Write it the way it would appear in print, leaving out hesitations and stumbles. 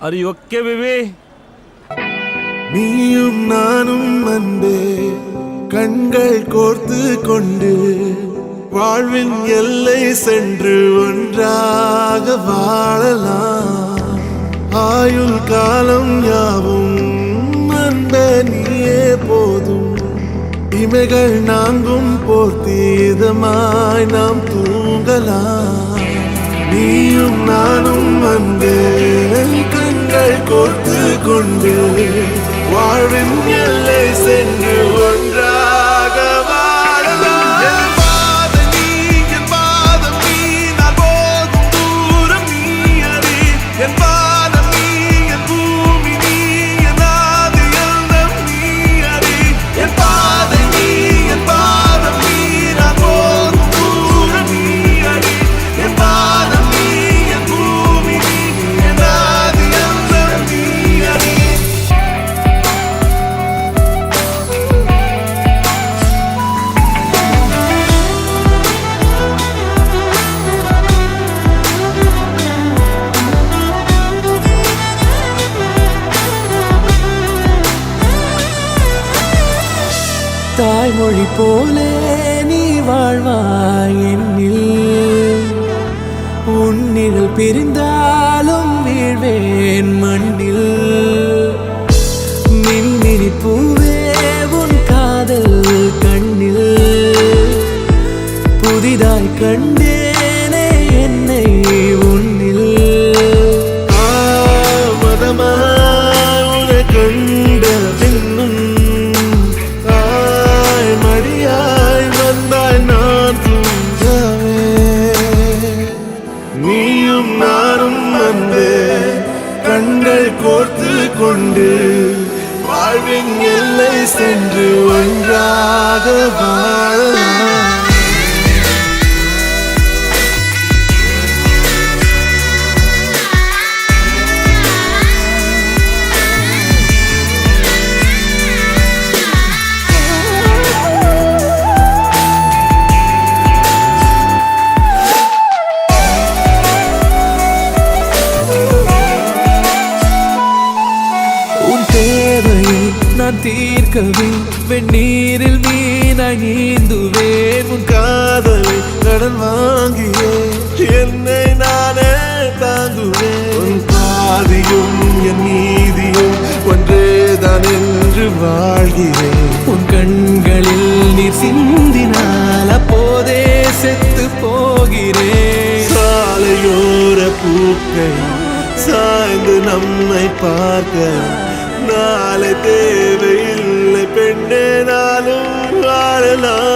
Are you okay, baby? நீயும் நானும் அன்பே கண்கள் கோர்த்து கொண்டு வாழ்வின் எல்லை சென்று ஒன்றாக வாழலாம். ஆயுள் காலம் யாவும் அன்பே நீயே போதும். இமைகள் நாங்கும் போர்த்தி இதமாய் நாம் தூங்கலாம். நீயும் நானும் அன்பே கண்கள் கோர்த்து கொண்டு வாழ்வின் எல்லை சென்று ஒன்றாக வாழலாம். என் பாதம் நீ, என் பாதம் நீ, நான் போகும் தூரம் நீ அறி. என் பாதம் நீ, என் பூமி நீ, என் ஆதி எல்லாம் நீ அறி. என் பாதம் நீ, என் பாதம் நீ, நான் போகும் தூரம் நீ அறி. என் பாதம் நீ, என் பூமி நீ, என் ஆதி எல்லாம் நீ அறி. தாய்மொழி போலே நீ வாழ்வாய் என்னில். உன்னிகள் பிரிந்தாலும் வீழ்வேன் மண்ணில். மின்மினி பூவே உன் காதல் கண்ணில். புதிதாய் கண்டேனே என்னை உன்னில். மதமாய் உன்னை கண்ட பின்னும் மடியாய் வந்தாய் நான் தூங்கவே. நீயும் நானும் அன்பே கண்கள் கோர்த்து கொண்டு வாழ்வின் எல்லை சென்று ஒன்றாக வாழலாம். நான் தீர்க்கவே வெந்நீரில் மீனாய் நீந்துவேன். உன் காதலை கடன் வாங்கியே என்னை நானே தாங்குவேன். உன் பாதியும் என் நீதியும் ஒன்றேதான் என்று வாழ்கிறேன். உன் கண்களில் நீர் சிந்தினால் அப்போதே செத்து போகிறேன். சாலையோர பூக்கள் சாய்ந்து நம்மை பார்க்க நாளை தேவையில்லை பெண்ணே நாளும் வாழலாம்.